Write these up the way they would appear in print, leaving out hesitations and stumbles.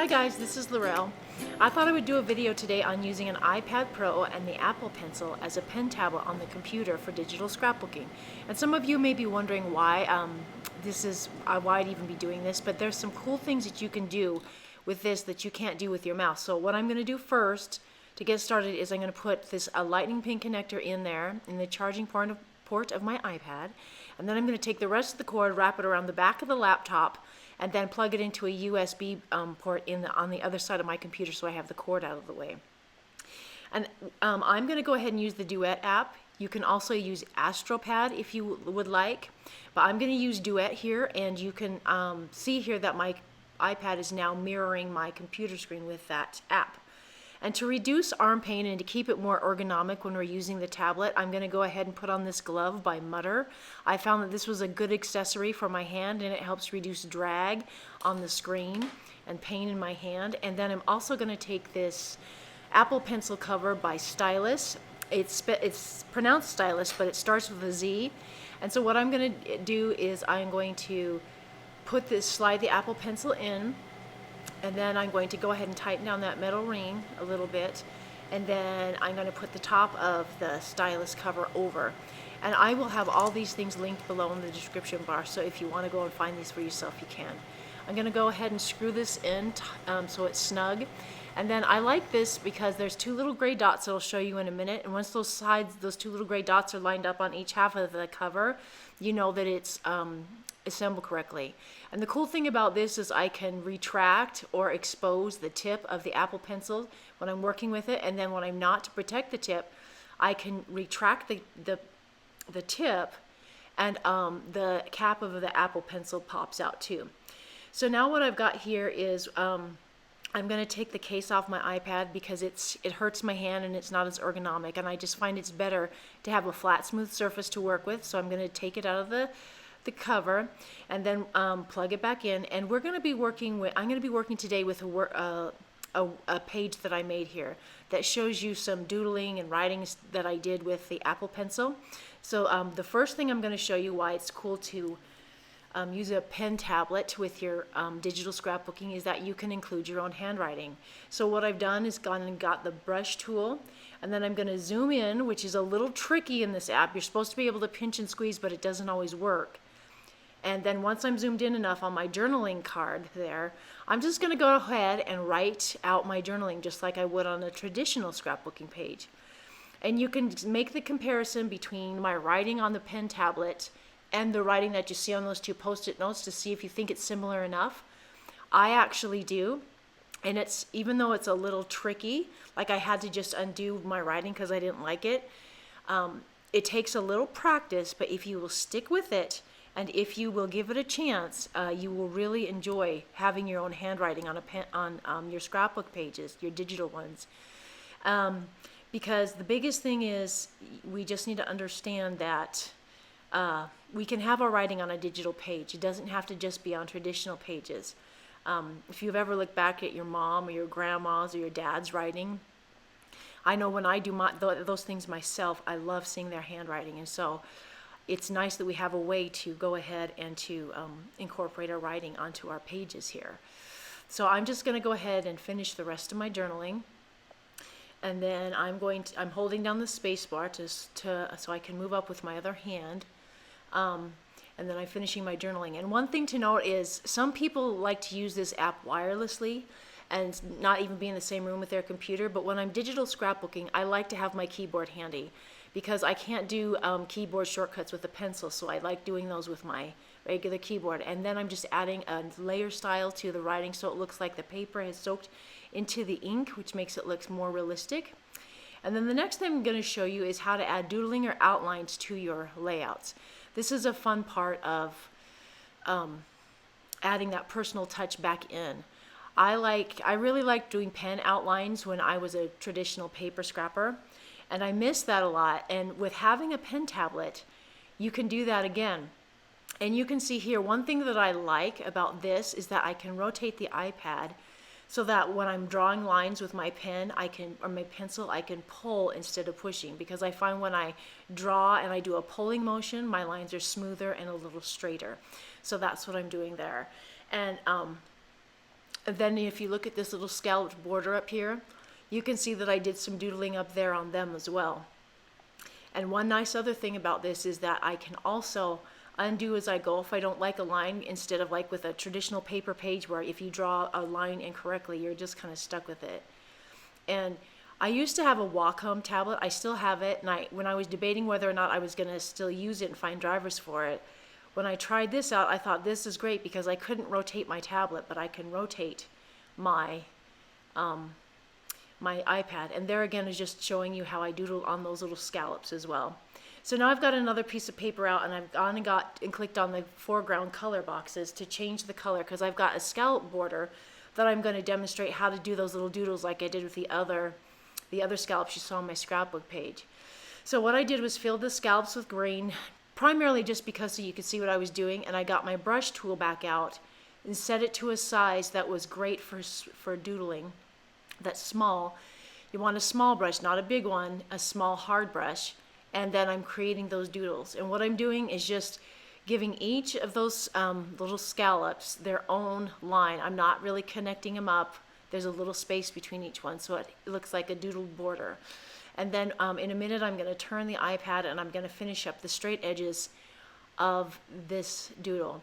Hi guys, this is Laurel. I thought I would do a video today on using an iPad Pro and the Apple Pencil as a pen tablet on the computer for digital scrapbooking. And some of you may be wondering why why I'd even be doing this, but there's some cool things that you can do with this that you can't do with your mouse. So what I'm going to do first to get started is I'm going to put this lightning pin connector in there in the charging port of my iPad, and then I'm going to take the rest of the cord, wrap it around the back of the laptop, and then plug it into a USB port on the other side of my computer so I have the cord out of the way. And I'm going to go ahead and use the Duet app. You can also use AstroPad if you would like, but I'm going to use Duet here, and you can see here that my iPad is now mirroring my computer screen with that app. And to reduce arm pain and to keep it more ergonomic when we're using the tablet, I'm going to go ahead and put on this glove by Mutter. I found that this was a good accessory for my hand, and it helps reduce drag on the screen and pain in my hand. And then I'm also going to take this Apple Pencil cover by Stylus. It's pronounced Stylus, but it starts with a Z. And so what I'm going to do is I'm going to slide the Apple Pencil in, and then I'm going to go ahead and tighten down that metal ring a little bit, and then I'm going to put the top of the stylus cover over. And I will have all these things linked below in the description bar, so if you want to go and find these for yourself, you can. I'm going to go ahead and screw this in so it's snug. And then I like this because there's two little gray dots that I'll show you in a minute, and once those two little gray dots are lined up on each half of the cover, you know that it's assembled correctly. And the cool thing about this is I can retract or expose the tip of the Apple Pencil when I'm working with it, and then when I'm not, to protect the tip, I can retract the tip, and the cap of the Apple Pencil pops out too. So now what I've got here is I'm going to take the case off my iPad because it hurts my hand and it's not as ergonomic, and I just find it's better to have a flat, smooth surface to work with. So I'm going to take it out of the cover and then plug it back in, and I'm going to be working today with a page that I made here that shows you some doodling and writing that I did with the Apple Pencil. So the first thing I'm going to show you why it's cool to use a pen tablet with your digital scrapbooking is that you can include your own handwriting. So what I've done is gone and got the brush tool, and then I'm going to zoom in, which is a little tricky in this app. You're supposed to be able to pinch and squeeze, but it doesn't always work. And then once I'm zoomed in enough on my journaling card there, I'm just going to go ahead and write out my journaling just like I would on a traditional scrapbooking page. And you can make the comparison between my writing on the pen tablet and the writing that you see on those two Post-it notes to see if you think it's similar enough. I actually do. And even though it's a little tricky, like I had to just undo my writing because I didn't like it, it takes a little practice, but if you will stick with it, and if you will give it a chance, you will really enjoy having your own handwriting on your scrapbook pages, your digital ones. Because the biggest thing is we just need to understand that we can have our writing on a digital page. It doesn't have to just be on traditional pages. If you've ever looked back at your mom or your grandma's or your dad's writing, I know when I do those things myself, I love seeing their handwriting, and so it's nice that we have a way to go ahead and to incorporate our writing onto our pages here. So I'm just going to go ahead and finish the rest of my journaling, and then I'm holding down the space bar so I can move up with my other hand, and then I'm finishing my journaling. And one thing to note is some people like to use this app wirelessly and not even be in the same room with their computer, but when I'm digital scrapbooking, I like to have my keyboard handy, because I can't do keyboard shortcuts with a pencil, so I like doing those with my regular keyboard. And then I'm just adding a layer style to the writing so it looks like the paper has soaked into the ink, which makes it look more realistic. And then the next thing I'm going to show you is how to add doodling or outlines to your layouts. This is a fun part of adding that personal touch back in. I really liked doing pen outlines when I was a traditional paper scrapper, and I miss that a lot. And with having a pen tablet, you can do that again. And you can see here, one thing that I like about this is that I can rotate the iPad so that when I'm drawing lines with my pen, or my pencil, I can pull instead of pushing, because I find when I draw and I do a pulling motion, my lines are smoother and a little straighter. So that's what I'm doing there. And And then if you look at this little scalloped border up here, you can see that I did some doodling up there on them as well. And one nice other thing about this is that I can also undo as I go if I don't like a line, instead of like with a traditional paper page where if you draw a line incorrectly, you're just kind of stuck with it. And I used to have a Wacom tablet. I still have it, and when I was debating whether or not I was going to still use it and find drivers for it, when I tried this out, I thought this is great because I couldn't rotate my tablet, but I can rotate my my iPad. And there again is just showing you how I doodle on those little scallops as well. So now I've got another piece of paper out, and I've gone and clicked on the foreground color boxes to change the color, because I've got a scallop border that I'm going to demonstrate how to do those little doodles like I did with the other scallops you saw on my scrapbook page. So what I did was fill the scallops with green, primarily just because so you could see what I was doing, and I got my brush tool back out and set it to a size that was great for doodling. That's small. You want a small brush, not a big one, a small hard brush, and then I'm creating those doodles. And what I'm doing is just giving each of those little scallops their own line. I'm not really connecting them up. There's a little space between each one, so it looks like a doodled border. And then in a minute, I'm going to turn the iPad and I'm going to finish up the straight edges of this doodle,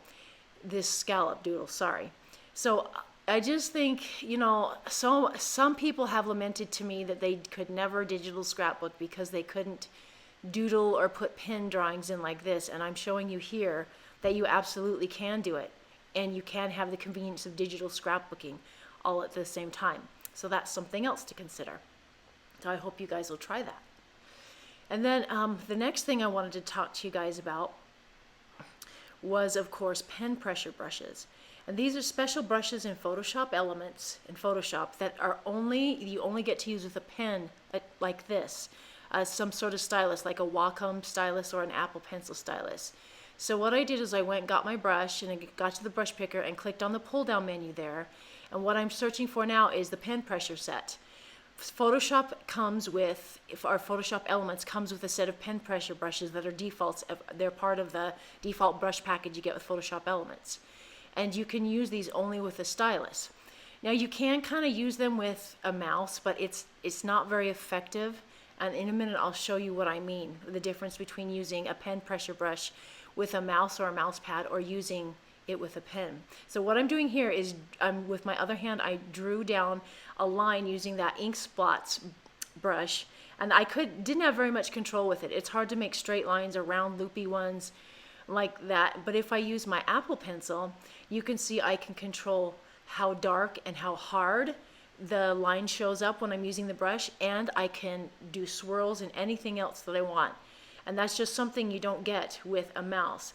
this scallop doodle, sorry. So I just think, you know, some people have lamented to me that they could never digital scrapbook because they couldn't doodle or put pen drawings in like this, and I'm showing you here that you absolutely can do it, and you can have the convenience of digital scrapbooking all at the same time. So that's something else to consider. So I hope you guys will try that. And then the next thing I wanted to talk to you guys about was, of course, pen pressure brushes. And these are special brushes in Photoshop Elements in Photoshop that you only get to use with a pen like this. Some sort of stylus, like a Wacom stylus or an Apple Pencil stylus. So what I did is I went and got my brush, and I got to the brush picker and clicked on the pull down menu there. And what I'm searching for now is the pen pressure set. Photoshop Elements comes with a set of pen pressure brushes that are defaults. They're part of the default brush package you get with Photoshop Elements. And you can use these only with a stylus. Now you can kind of use them with a mouse, but it's not very effective. And in a minute, I'll show you what I mean, the difference between using a pen pressure brush with a mouse or a mouse pad or using it with a pen. So what I'm doing here is, with my other hand, I drew down a line using that ink spots brush, and I didn't have very much control with it. It's hard to make straight lines or round loopy ones like that. But if I use my Apple Pencil, you can see I can control how dark and how hard the line shows up when I'm using the brush, and I can do swirls and anything else that I want. And that's just something you don't get with a mouse.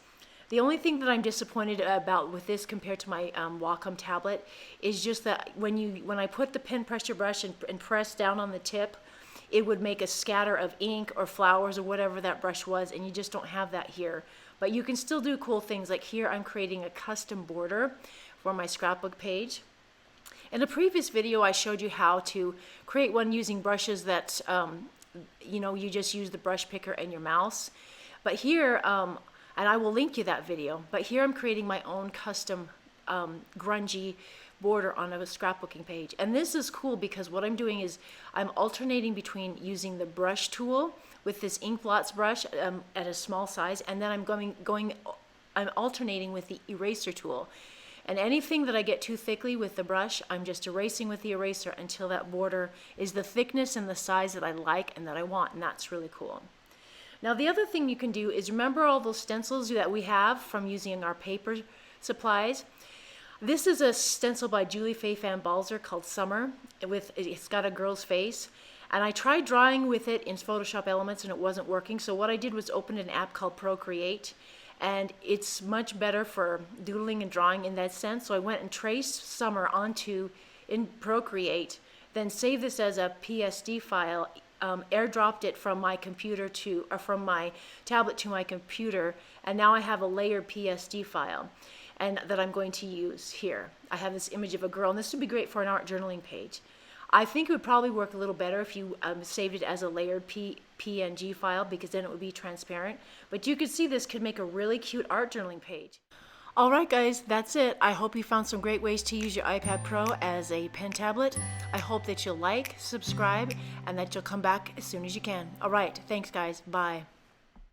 The only thing that I'm disappointed about with this compared to my Wacom tablet is just that when I put the pen pressure brush and press down on the tip, it would make a scatter of ink or flowers or whatever that brush was, and you just don't have that here. But you can still do cool things, like here I'm creating a custom border for my scrapbook page. In a previous video, I showed you how to create one using brushes that, you just use the brush picker and your mouse. But here, and I will link you that video, but here I'm creating my own custom grungy border on a scrapbooking page. And this is cool because what I'm doing is I'm alternating between using the brush tool with this ink blots brush at a small size, and then I'm alternating with the eraser tool. And anything that I get too thickly with the brush, I'm just erasing with the eraser until that border is the thickness and the size that I like and that I want, and that's really cool. Now the other thing you can do is, remember all those stencils that we have from using our paper supplies? This is a stencil by Julie Faye Van Balzer called Summer. It's got a girl's face. And I tried drawing with it in Photoshop Elements and it wasn't working, so what I did was open an app called Procreate. And it's much better for doodling and drawing in that sense. So I went and traced Summer in Procreate, then saved this as a PSD file, airdropped it from my computer from my tablet to my computer, and now I have a layered PSD file and that I'm going to use here. I have this image of a girl, and this would be great for an art journaling page. I think it would probably work a little better if you saved it as a layered PNG file, because then it would be transparent. But you could see this could make a really cute art journaling page. All right, guys, that's it. I hope you found some great ways to use your iPad Pro as a pen tablet. I hope that you'll like, subscribe, and that you'll come back as soon as you can. All right, thanks, guys. Bye.